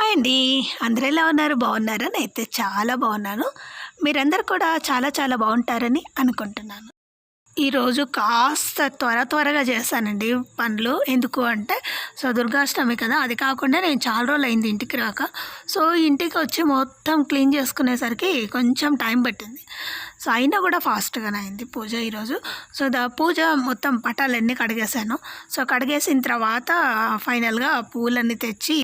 Hi అండి. అందరూ ఎలా ఉన్నారు? బాగున్నారా? నేనైతే చాలా బాగున్నాను. మీరందరూ కూడా చాలా చాలా బాగుంటారని అనుకుంటున్నాను. ఈరోజు కాస్త త్వరగా చేశానండి పనులు. ఎందుకు అంటే దుర్గాష్టమి కదా! అది కాకుండా నేను చాలా రోజులయింది ఇంటికి రాక. ఇంటికొచ్చి మొత్తం క్లీన్ చేసుకునేసరికి కొంచెం టైం పట్టింది. అయినా కూడా ఫాస్ట్‌గానే అయింది పూజ ఈరోజు. పూజ మొత్తం పటాలన్నీ కడిగేశాను. కడిగేసిన తర్వాత ఫైనల్‌గా పూలన్నీ తెచ్చి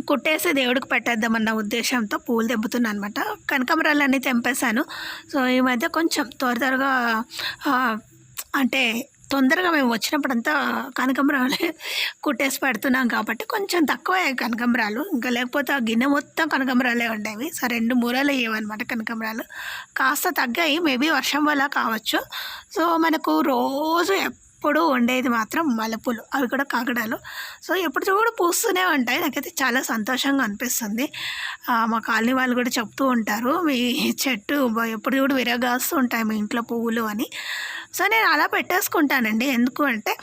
కుట్టేసి దేవుడికి పెట్టేద్దామన్న ఉద్దేశంతో పూలు తెంపుతున్నా అనమాట. కనకాంబరాలన్నీ తెంపేశాను. ఈ మధ్య కొంచెం త్వరగా అంటే తొందరగా మేము వచ్చినప్పుడంతా కనకాంబరాలే కుట్టేసి పెడుతున్నాం కాబట్టి కొంచెం తక్కువే కనకాంబరాలు. ఇంకా లేకపోతే ఆ గిన్నె మొత్తం కనకాంబరాలే ఉండేవి. 2 మూరలు అయ్యేవన్నమాట కనకాంబరాలు. కాస్త తగ్గాయి. మేబీ వర్షం వల్ల కావచ్చు. మనకు రోజు ఎప్పుడు ఉండేది మాత్రం మల్లెపూలు, అవి కూడా కాకడాలు. ఎప్పుడు చూడు పూస్తూనే ఉంటాయి. నాకైతే చాలా సంతోషంగా అనిపిస్తుంది. మా కాలనీ వాళ్ళు కూడా చెప్తూ ఉంటారు, మీ చెట్టు ఎప్పుడు చూడు విరగాస్తూ ఉంటాయి మీ ఇంట్లో పువ్వులు అని. నేను అలా పెట్టేసుకుంటానండి. ఎందుకు అంటే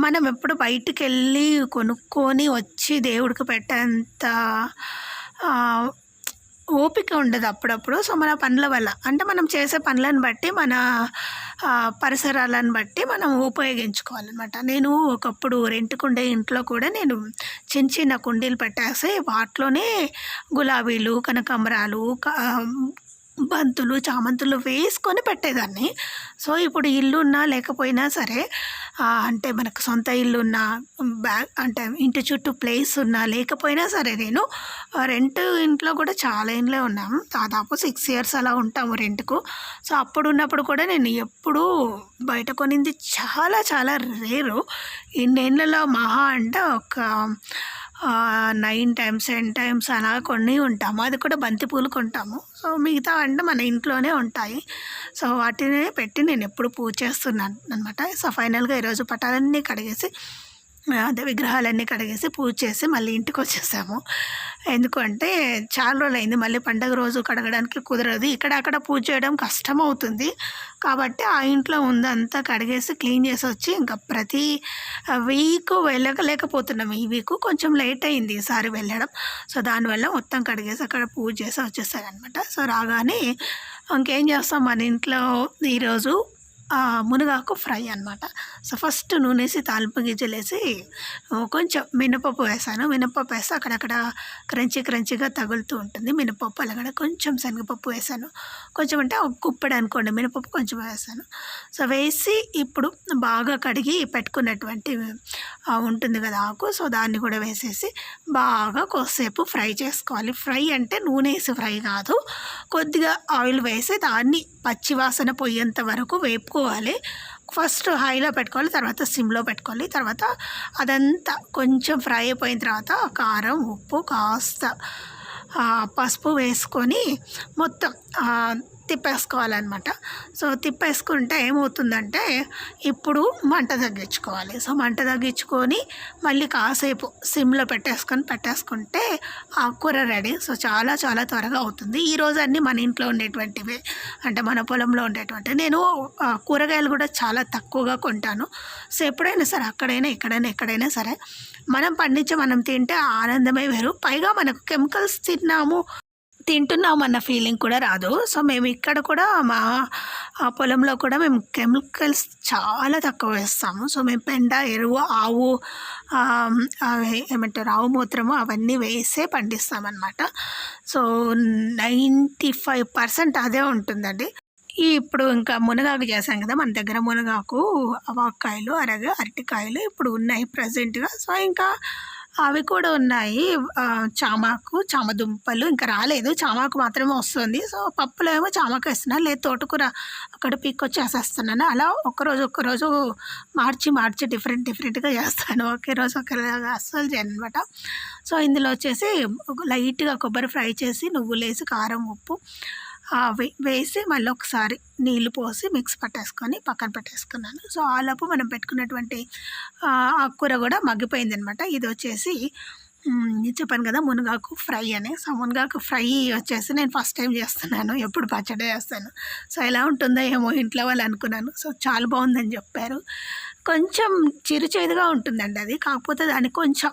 మనం ఎప్పుడు బయటికెళ్ళి కొనుక్కొని వచ్చి దేవుడికి పెట్టేంత ఓపిక ఉండదు అప్పుడప్పుడు. మన పనుల వల్ల అంటే మనం చేసే పనులను బట్టి మన పరిసరాలను బట్టి మనం ఉపయోగించుకోవాలన్నమాట. నేను ఒకప్పుడు రెంట్‌కుండే ఇంట్లో కూడా నేను చిన్న కుండీలు పెట్టేసి వాటిలోనే గులాబీలు, కనకాంబరాలు, బంతులు, చామంతులు వేసుకొని పెట్టేదాన్ని. ఇప్పుడు ఇల్లున్నా లేకపోయినా సరే, అంటే మనకు సొంత ఇల్లున్నా, అంటే ఇంటి చుట్టూ ప్లేస్ ఉన్నా లేకపోయినా సరే, నేను రెంట్ ఇంట్లో కూడా చాలా ఇండ్లే ఉన్నాము. దాదాపు 6 ఇయర్స్ అలా ఉంటాము రెంట్‌కు. అప్పుడు ఉన్నప్పుడు కూడా నేను ఎప్పుడూ బయట కొనింది చాలా చాలా రేరు. ఇన్నేళ్లలో మహా అంటే ఒక 9 టైమ్స్ 10 టైమ్స్ అలా కొని ఉంటాము. అది కూడా బంతి పూలు కొంటాము. మిగతా అంటే మన ఇంట్లోనే ఉంటాయి. వాటినే పెట్టి నేను ఎప్పుడు పూజ చేస్తున్నాను అనమాట. ఫైనల్గా ఈరోజు పటాలన్నీ కడిగేసి, అదే విగ్రహాలన్నీ కడిగేసి పూజ చేసి మళ్ళీ ఇంటికి వచ్చేసాము. ఎందుకంటే చాలా రోజులైంది. మళ్ళీ పండగ రోజు కడగడానికి కుదరదు. ఇక్కడ అక్కడ పూజ చేయడం కష్టం అవుతుంది. కాబట్టి ఆ ఇంట్లో ఉందంతా కడిగేసి క్లీన్ చేసి వచ్చి ఇంకా ప్రతి వీక్ వెళ్ళలేకపోతున్నాం. ఈ వీక్ కొంచెం లేట్ అయింది ఈసారి వెళ్ళడం. దానివల్ల మొత్తం కడిగేసి అక్కడ పూజ చేసి వచ్చేసారనమాట. రాగానే ఇంకేం చేస్తాం మన ఇంట్లో ఈరోజు మునగాకు ఫ్రై అనమాట. ఫస్ట్ నూనెసి తాలింపు గింజలేసి కొంచెం మినపప్పు వేసాను. మినపప్పు వేస్తే అక్కడక్కడ క్రంచీగా తగులుతూ ఉంటుంది మినపప్పు. అలాగే కొంచెం శనగపప్పు వేసాను. కొంచెం అంటే ఒక గుప్పెడు అనుకోండి మినపప్పు కొంచెం వేసాను. వేసి ఇప్పుడు బాగా కడిగి పెట్టుకున్నటువంటి ఉంటుంది కదా ఆకు, దాన్ని కూడా వేసేసి బాగా కొద్దిసేపు ఫ్రై చేసుకోవాలి. ఫ్రై అంటే నూనె వేసి ఫ్రై కాదు, కొద్దిగా ఆయిల్ వేసి దాన్ని పచ్చివాసన పోయేంత వరకు వేపుకోవాలి. ఫస్ట్ హైలో పెట్టుకోవాలి, తర్వాత సిమ్లో పెట్టుకోవాలి. తర్వాత అదంతా కొంచెం ఫ్రై అయిపోయిన తర్వాత కారం, ఉప్పు, కాస్త పసుపు వేసుకొని మొత్తం తిప్పేసుకోవాలన్నమాట. తిప్పేసుకుంటే ఏమవుతుందంటే ఇప్పుడు మంట తగ్గించుకోవాలి. మంట తగ్గించుకొని మళ్ళీ కాసేపు సిమ్లో పెట్టేసుకుంటే ఆకుకూర రెడీ. చాలా చాలా త్వరగా అవుతుంది. ఈరోజు అన్నీ మన ఇంట్లో ఉండేటువంటివే, అంటే మన పొలంలో ఉండేటువంటి. నేను కూరగాయలు కూడా చాలా తక్కువగా కొంటాను. ఎప్పుడైనా సరే అక్కడైనా ఎక్కడైనా సరే మనం పండించి మనం తింటే ఆనందమే వేరు. పైగా మనకు కెమికల్స్ తింటున్నామన్న ఫీలింగ్ కూడా రాదు. మేము ఇక్కడ కూడా మా పొలంలో కూడా మేము కెమికల్స్ చాలా తక్కువ వేస్తాము. మేము పెండ, ఎరువు, ఆవు ఏమంటారు ఆవు మూత్రము అవన్నీ వేసే పండిస్తామన్నమాట. 95% అదే ఉంటుందండి. ఇప్పుడు ఇంకా మునగాకు చేసాం కదా, మన దగ్గర మునగాకు, వాక్కాయలు, అరటికాయలు ఇప్పుడు ఉన్నాయి ప్రజెంట్గా. ఇంకా అవి కూడా ఉన్నాయి. చామదుంపలు ఇంకా రాలేదు, చామాకు మాత్రమే వస్తుంది. పప్పులో ఏమో చామాకు వేస్తున్నాను, లేదు తోటకూర అక్కడ పీక్కొచ్చేసేస్తున్నాను. అలా ఒక్కరోజు మార్చి డిఫరెంట్గా చేస్తాను. ఒకే రోజు ఒకలాగా అస్సలు చేయను అనమాట. ఇందులో వచ్చేసి లైట్గా కొబ్బరి ఫ్రై చేసి నువ్వులు వేసి కారం, ఉప్పు వేసి మళ్ళీ ఒకసారి నీళ్ళు పోసి మిక్స్ పట్టేసుకొని పక్కన పెట్టేసుకున్నాను. ఆలోపు మనం పెట్టుకున్నటువంటి ఆకుకూర కూడా మగ్గిపోయింది అనమాట. ఇది వచ్చేసి చెప్పాను కదా మునగాకు ఫ్రై అని. మునగాకు ఫ్రై వచ్చేసి నేను ఫస్ట్ టైం చేస్తున్నాను, ఎప్పుడు పచ్చడి చేస్తాను. ఎలా ఉంటుందో ఏమో ఇంట్లో వాళ్ళు అనుకున్నాను. చాలా బాగుందని చెప్పారు. కొంచెం చిరుచేదుగా ఉంటుందండి అది, కాకపోతే దానికి కొంచెం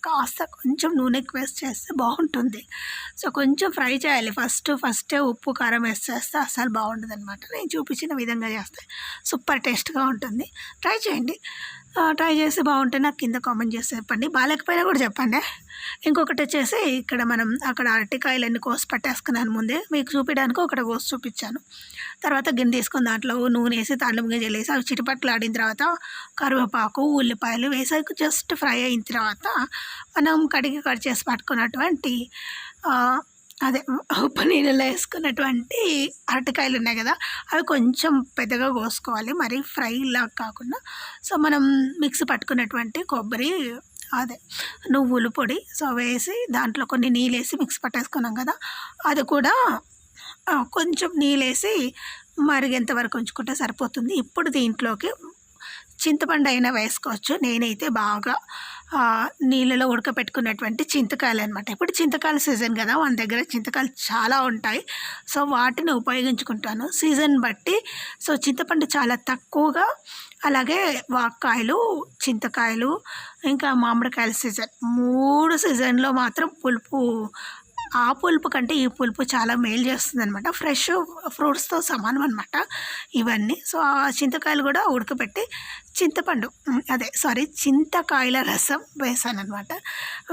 కాస్త కొంచెం నూనె ఎక్కువ వేసి చేస్తే బాగుంటుంది. సో కొంచెం ఫ్రై చేయాలి ఫస్టే ఉప్పు కారం వేసి చేస్తే అస్సలు బాగుండదు అనమాట. నేను చూపించిన విధంగా చేస్తే సూపర్ టేస్ట్గా ఉంటుంది. ట్రై చేయండి. ట్రై చేసి బాగుంటే నాకు కింద కామెంట్ చేసి చెప్పండి. బాగాలేకపోయినా కూడా చెప్పండి. ఇంకొకటి వచ్చేసి ఇక్కడ మనం అక్కడ అరటికాయలన్నీ కోసి పట్టేసుకున్నాను ముందే, మీకు చూపించడానికి ఒకటి కోసి చూపించాను. తర్వాత గిన్నె తీసుకొని దాంట్లో నూనె వేసి తాళ్ళం గింజలు వేసి అవి చిటపట్లు ఆడిన తర్వాత కరివేపాకు ఉల్లిపాయలు వేసి జస్ట్ ఫ్రై అయిన తర్వాత మనం కడిగి కట్ చేసి పట్టుకున్నటువంటి అదే ఉప్పు నీళ్ళలో వేసుకున్నటువంటి అరటికాయలు ఉన్నాయి కదా, అవి కొంచెం పెద్దగా కోసుకోవాలి, మరి ఫ్రైలా కాకుండా. సో మనం మిక్సీ పట్టుకున్నటువంటి కొబ్బరి అదే నువ్వుల పొడి సో వేసి దాంట్లో కొన్ని నీళ్ళు వేసి మిక్సీ పట్టేసుకున్నాం కదా, అది కూడా కొంచెం నీళ్ళేసి మరిగేంత వరకు ఉంచుకుంటే సరిపోతుంది. ఇప్పుడు దీంట్లోకి చింతపండు అయినా వేసుకోవచ్చు. నేనైతే బాగా నీళ్ళలో ఉడకపెట్టుకున్నటువంటి చింతకాయలు అనమాట. ఇప్పుడు చింతకాయల సీజన్ కదా, మన దగ్గర చింతకాయలు చాలా ఉంటాయి. సో వాటిని ఉపయోగించుకుంటాను సీజన్ బట్టి. సో చింతపండు చాలా తక్కువగా, అలాగే వాక్కాయలు, చింతకాయలు, ఇంకా మామిడికాయల సీజన్, 3 సీజన్లో మాత్రం పులుపు, ఆ పులుపు కంటే ఈ పులుపు చాలా మేలు చేస్తుంది అనమాట. ఫ్రెష్ ఫ్రూట్స్తో సమానం అనమాట ఇవన్నీ. సో ఆ చింతకాయలు కూడా ఉడకపెట్టి చింతకాయల రసం వేసాను అనమాట.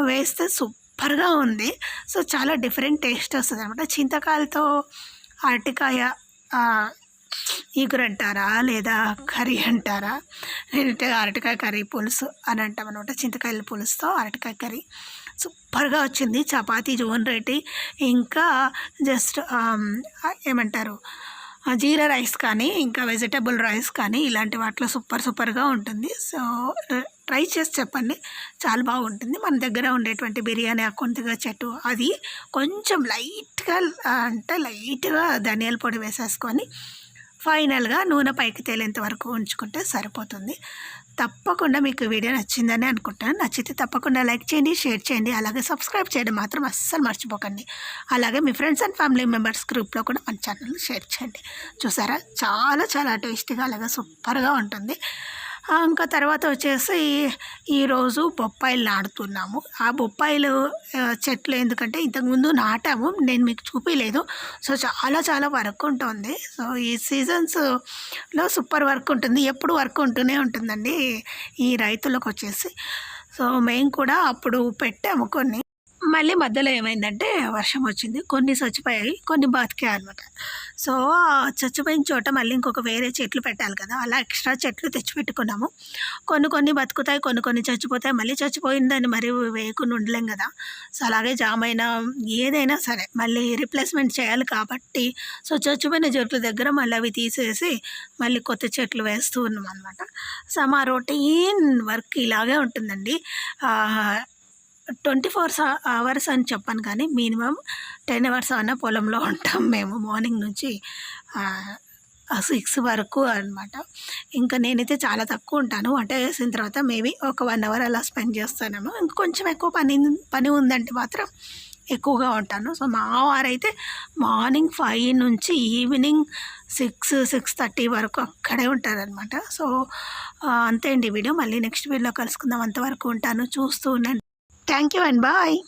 వేస్తే సూపర్గా ఉంది. సో చాలా డిఫరెంట్ టేస్ట్ వస్తుంది అనమాట. చింతకాయలతో అరటికాయ ఈగురు అంటారా లేదా కర్రీ అంటారా, లేదంటే అరటికాయ కర్రీ పులుసు అని అంటాం అనమాట. చింతకాయల పులుసుతో అరటికాయ కర్రీ సూపర్గా వచ్చింది. చపాతీ జోన్ రెడ్డి ఇంకా జస్ట్ ఏమంటారు జీరా రైస్ కానీ ఇంకా వెజిటబుల్ రైస్ కానీ ఇలాంటి వాటిలో సూపర్గా ఉంటుంది. సో ట్రై చేసి చెప్పండి, చాలా బాగుంటుంది. మన దగ్గర ఉండేటువంటి బిర్యానీ కొద్దిగా చెట్టు అది కొంచెం లైట్గా ధనియాల పొడి వేసేసుకొని ఫైనల్గా నూనె పైకి తేలేంత వరకు ఉంచుకుంటే సరిపోతుంది. తప్పకుండా మీకు వీడియో నచ్చిందని అనుకుంటాను. నచ్చితే తప్పకుండా లైక్ చేయండి, షేర్ చేయండి, అలాగే సబ్స్క్రైబ్ చేయడం మాత్రం అస్సలు మర్చిపోకండి. అలాగే మీ ఫ్రెండ్స్ అండ్ ఫ్యామిలీ మెంబర్స్ గ్రూప్లో కూడా మన ఛానల్ షేర్ చేయండి. చూసారా, చాలా టేస్టీగా అలాగే సూపర్గా ఉంటుంది. ఇంకా తర్వాత వచ్చేసి ఈరోజు బొప్పాయిలు నాటుతున్నాము. ఆ బొప్పాయిలు చెట్లు ఎందుకంటే ఇంతకుముందు నాటాము, నేను మీకు చూపించలేదు. సో చాలా వర్క్ ఉంటుంది. సో ఈ సీజన్స్లో సూపర్ వర్క్ ఉంటుంది, ఎప్పుడు వర్క్ ఉంటూనే ఉంటుందండి ఈ రైతులకు వచ్చేసి. సో మేము కూడా అప్పుడు పెట్టాము కొన్ని, మళ్ళీ మధ్యలో ఏమైందంటే వర్షం వచ్చింది, కొన్ని చచ్చిపోయాయి, కొన్ని బతికాయి అనమాట. సో చచ్చిపోయిన చోట మళ్ళీ ఇంకొక వేరే చెట్లు పెట్టాలి కదా, అలా ఎక్స్ట్రా చెట్లు తెచ్చిపెట్టుకున్నాము. కొన్ని బతుకుతాయి, కొన్ని చచ్చిపోతాయి. మళ్ళీ చచ్చిపోయిందని మరి వేయకుండా ఉండలేం కదా. సో అలాగే జామైనా ఏదైనా సరే మళ్ళీ రీప్లేస్మెంట్ చేయాలి కాబట్టి సో చచ్చిపోయిన చెట్ల దగ్గర మళ్ళీ అవి తీసేసి మళ్ళీ కొత్త చెట్లు వేస్తూ ఉన్నాం అనమాట. సో మా రొటీన్ వర్క్ ఇలాగే ఉంటుందండి. 24 అవర్స్ అని చెప్పాను కానీ మినిమం 10 అవర్స్ అన్న పొలంలో ఉంటాం మేము, మార్నింగ్ నుంచి 6 వరకు అనమాట. ఇంకా నేనైతే చాలా తక్కువ ఉంటాను. వంట చేసిన తర్వాత మేబీ ఒక 1 అవర్ అలా స్పెండ్ చేస్తానేమో. ఇంకొంచెం ఎక్కువ పని ఉందంటే మాత్రం ఎక్కువగా ఉంటాను. సో మా వారైతే మార్నింగ్ 5 నుంచి ఈవినింగ్ 6-6:30 వరకు అక్కడే ఉంటారనమాట. సో అంతే అండి వీడియో. మళ్ళీ నెక్స్ట్ వీడియోలో కలుసుకుందాం. అంతవరకు ఉంటాను, చూస్తూ ఉండండి. Thank you and bye.